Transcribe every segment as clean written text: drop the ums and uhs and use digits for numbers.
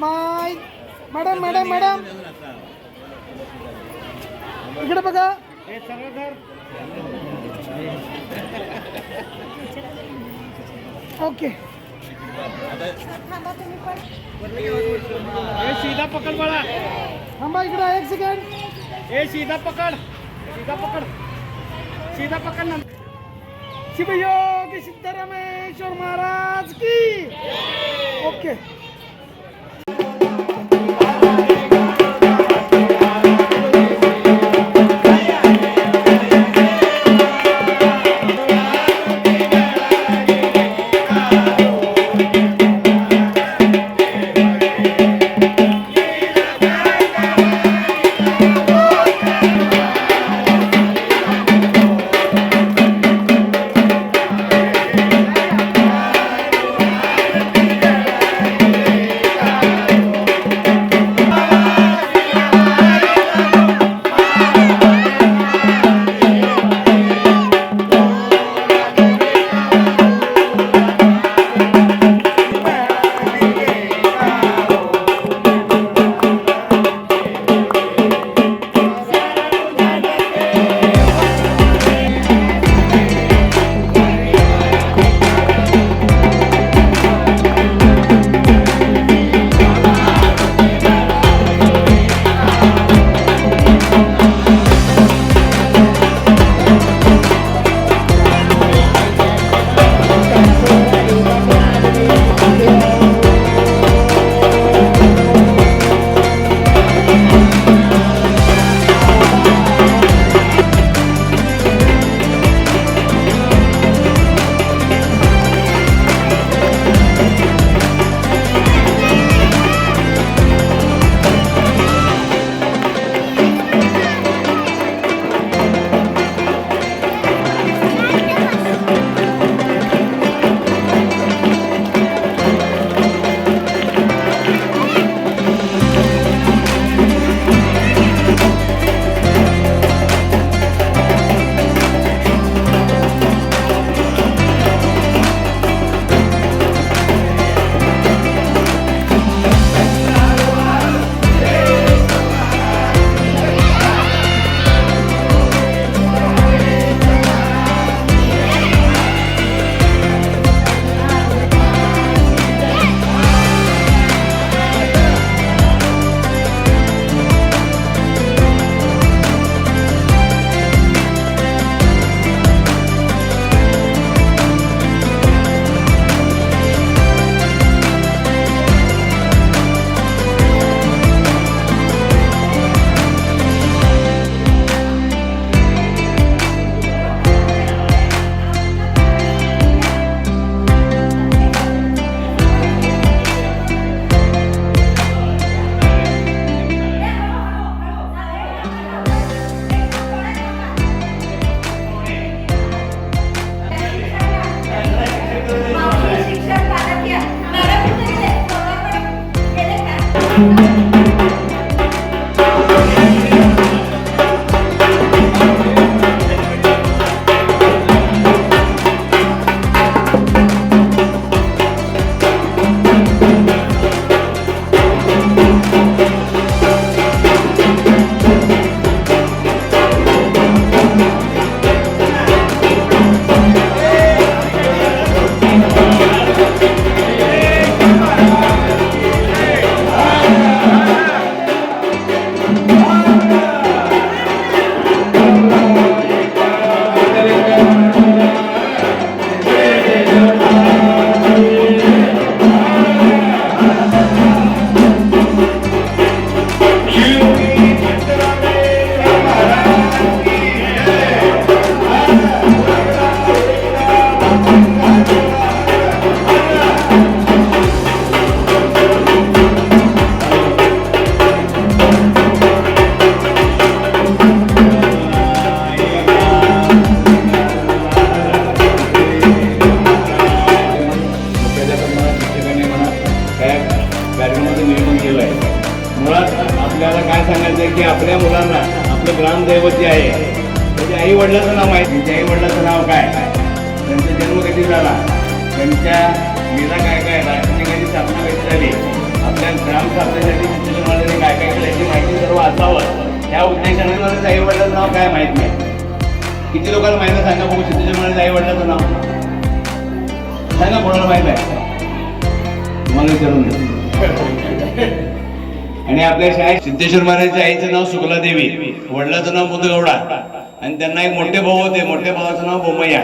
Smile. Madam madam madam इकडे बघा. Okay सीधा पकड बाळा. थांबा इकडे 1 सेकंड. सीधा पकड. सीधा पकड ना. शिवयोगी सिद्धरामेश्वर महाराज की. ओके की आपल्या मुलांना आपलं ग्रामदैवत जे आहे त्याच्या आई वडिलांचं नाव माहिती, त्यांच्या आई वडिलांचं नाव काय, त्यांचा जन्म कधी झाला, त्यांच्या लीला काय काय, राष्ट्रनिकाची स्थापना कधी झाली, आपल्या ग्रामस्थापनेसाठी सिद्धेश्वर महाराजांनी काय काय केलं याची माहिती सर्व असावं ह्या उद्देशाने मला आई वडिलांचं नाव काय माहीत नाही. किती लोकांना माहिती आहे सांगा बघू सिद्धेश्वर महाराज आई वडिलांचं नाव सांगा, कोणाला माहित आहे मला विचारून द्या. आणि आपल्या शाळेत सिद्धेश्वर महाराजांच्या आईचं नाव सुकलादेवी, वडिलाचं नाव मुदगौडा आणि त्यांना एक मोठे भाऊ होते, मोठ्या भावाचं नाव बोमय्या.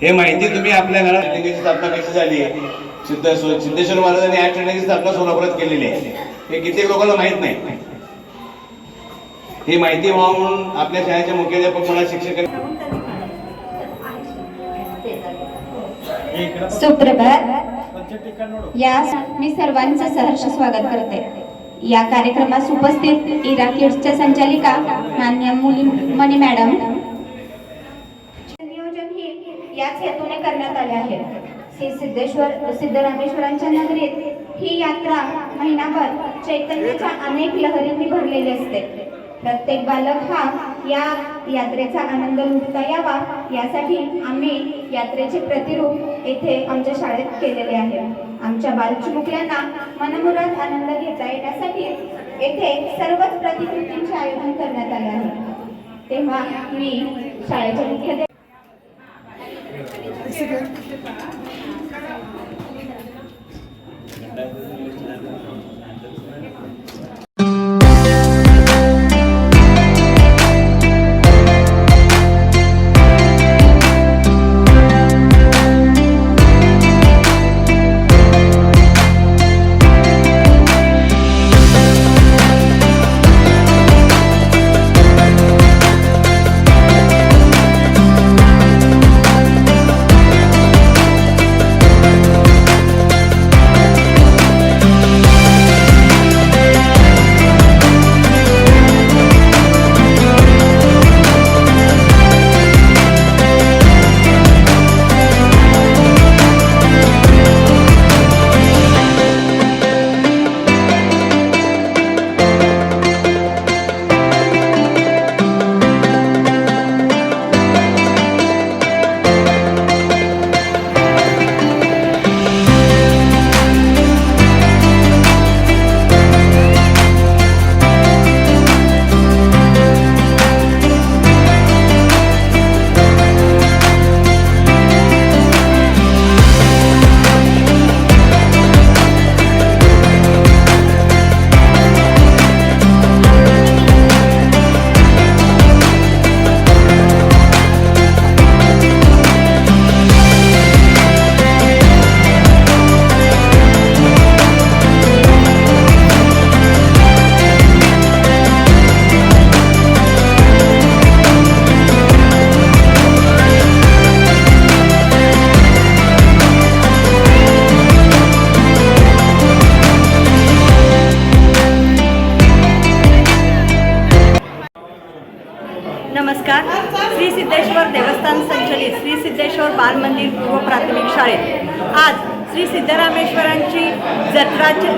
हे माहिती तुम्ही आपल्या घरात सिद्धेश्वराची स्थापना कशी झाली, सिद्धेश्वर महाराजांनी या चढण्याची स्थापना सोलापुरात केलेली आहे, हे कित्येक लोकांना माहित नाही. ही माहिती व्हावं म्हणून आपल्या शाळेचे मुख्याध्यापक मला शिक्षक सुप्रभात. या मी सर्वांचं सहर्ष स्वागत करते. या कार्यक्रमास उपस्थित इरा किड्सच्या संचालिका मान्य मनी मॅडम, नियोजन ही याच हेतूने करण्यात आले आहे. श्री सिद्धरामेश्वरांच्या नगरीत ही यात्रा महिनाभर चैतन्याच्या अनेक लहरींनी भरलेली असते. प्रत्येक बालक हा या यात्रेचा आनंद लुटता यावा यासाठी आम्ही यात्रेचे प्रतिरूप येथे आमच्या शाळेत केलेले आहे. आमच्या बालचिमुकल्यांना मनमुराद आनंद घेता येण्यासाठी येथे सर्वच प्रतिकृतींचे आयोजन करण्यात आले आहे. तेव्हा मी शाळेच्या मुख्याध्यापक नमस्कार. श्री सिद्धेश्वर देवस्थान संचलित श्री सिद्धेश्वर बाल मंदिर पूर्व प्राथमिक शाळेत आज श्री सिद्धरामेश्वरांची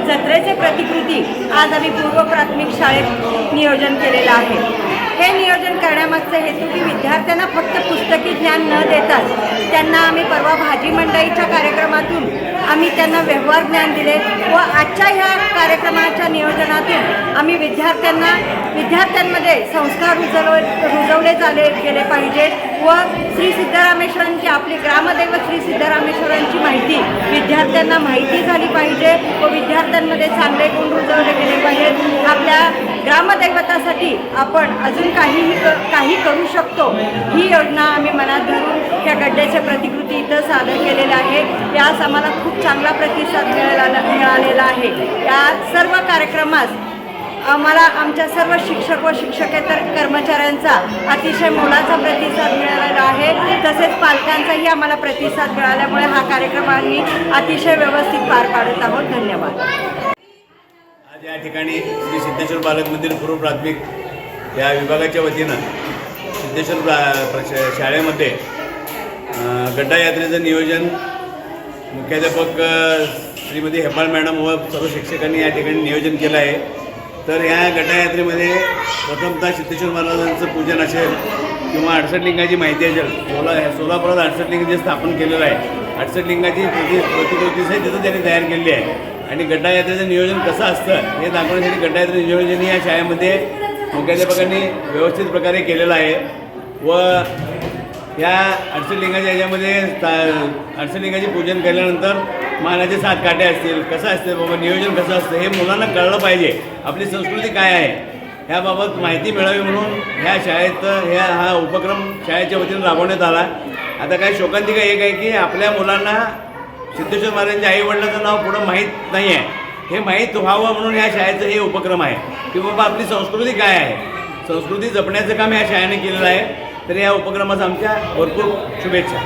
जत्रेचे प्रतिकृती आज आम्ही पूर्व प्राथमिक शाळेत नियोजन केलेलं आहे. हे नियोजन करण्यामागचा हेतू की विद्यार्थ्यांना फक्त पुस्तकी ज्ञान न देताच त्यांना आम्ही परवा भाजी मंडईच्या कार्यक्रमातून आम्ही त्यांना व्यवहार ज्ञान दिले व आजच्या ह्या कार्यक्रमाच्या नियोजनातून आम्ही विद्यार्थ्यांमध्ये संस्कार रुजवले गेले पाहिजेत व श्री सिद्धरामेश्वरांची आपली ग्रामदैवत श्री सिद्धरामेश्वरांची माहिती विद्यार्थ्यांना माहिती झाली पाहिजे व विद्यार्थ्यांमध्ये चांगले गुण रुजवले गेले पाहिजेत. आपल्या ग्रामदैवतासाठी आपण अजून काही करू शकतो ही योजना आम्ही मनात धरून त्या गड्ड्याच्या प्रतिकृती इथं सादर केलेल्या आहे. यास आम्हाला खूप चांगला प्रतिसाद मिळालेला आहे. या सर्व कार्यक्रमास आम्हाला आमच्या सर्व शिक्षक व शिक्षकेतर कर्मचाऱ्यांचा अतिशय मोलाचा प्रतिसाद मिळालेला आहे. तसेच पालकांचाही आम्हाला प्रतिसाद मिळाल्यामुळे हा कार्यक्रम आम्ही अतिशय व्यवस्थित पार पाडत आहोत. धन्यवाद. आज या ठिकाणी श्री सिद्धेश्वर बालक मंदिर पूर्व प्राथमिक या विभागाच्या वतीनं सिद्धेश्वर शाळेमध्ये गड्डा यात्रेचं नियोजन मुख्याध्यापक श्रीमती हेब्बाळ मॅडम व सर्व शिक्षकांनी या ठिकाणी नियोजन केलं आहे. तर ह्या गड्डा यात्रेमध्ये प्रथमतः सिद्धेश्वर महाराजांचं पूजन असेल किंवा 68 लिंगाची माहिती असेल. सोलापुरात 68 लिंग जे स्थापन केलेलं आहे 68 लिंगाची प्रतिकृती आहे तिथं त्यांनी तयार केलेली आहे. आणि गड्डा यात्रेचं नियोजन कसं असतं हे दाखवण्यासाठी गड्डा यात्रेचं नियोजन या शाळेमध्ये मुख्याध्यापकांनी व्यवस्थित प्रकारे केलेलं आहे. व या 68 लिंगाच्या ह्याच्यामध्ये 68 लिंगाचे पूजन केल्यानंतर मानाचे 7 काटे असतील, कसं असतं बाबा नियोजन कसं असतं हे मुलांना कळलं पाहिजे. आपली संस्कृती काय आहे ह्याबाबत माहिती मिळावी म्हणून ह्या शाळेत हा उपक्रम शाळेच्या वतीने राबवण्यात आला. आता काय शोकांतिका एक आहे की आपल्या मुलांना सिद्धेश्वर महाराजांच्या आईवडिलांचं नाव पुढं माहीत नाही आहे. हे माहीत व्हावं म्हणून ह्या शाळेचं हे उपक्रम आहे की बाबा आपली संस्कृती काय आहे, संस्कृती जपण्याचं काम ह्या शाळेने केलेलं आहे. तर या उपक्रमाचा आमच्या भरपूर शुभेच्छा.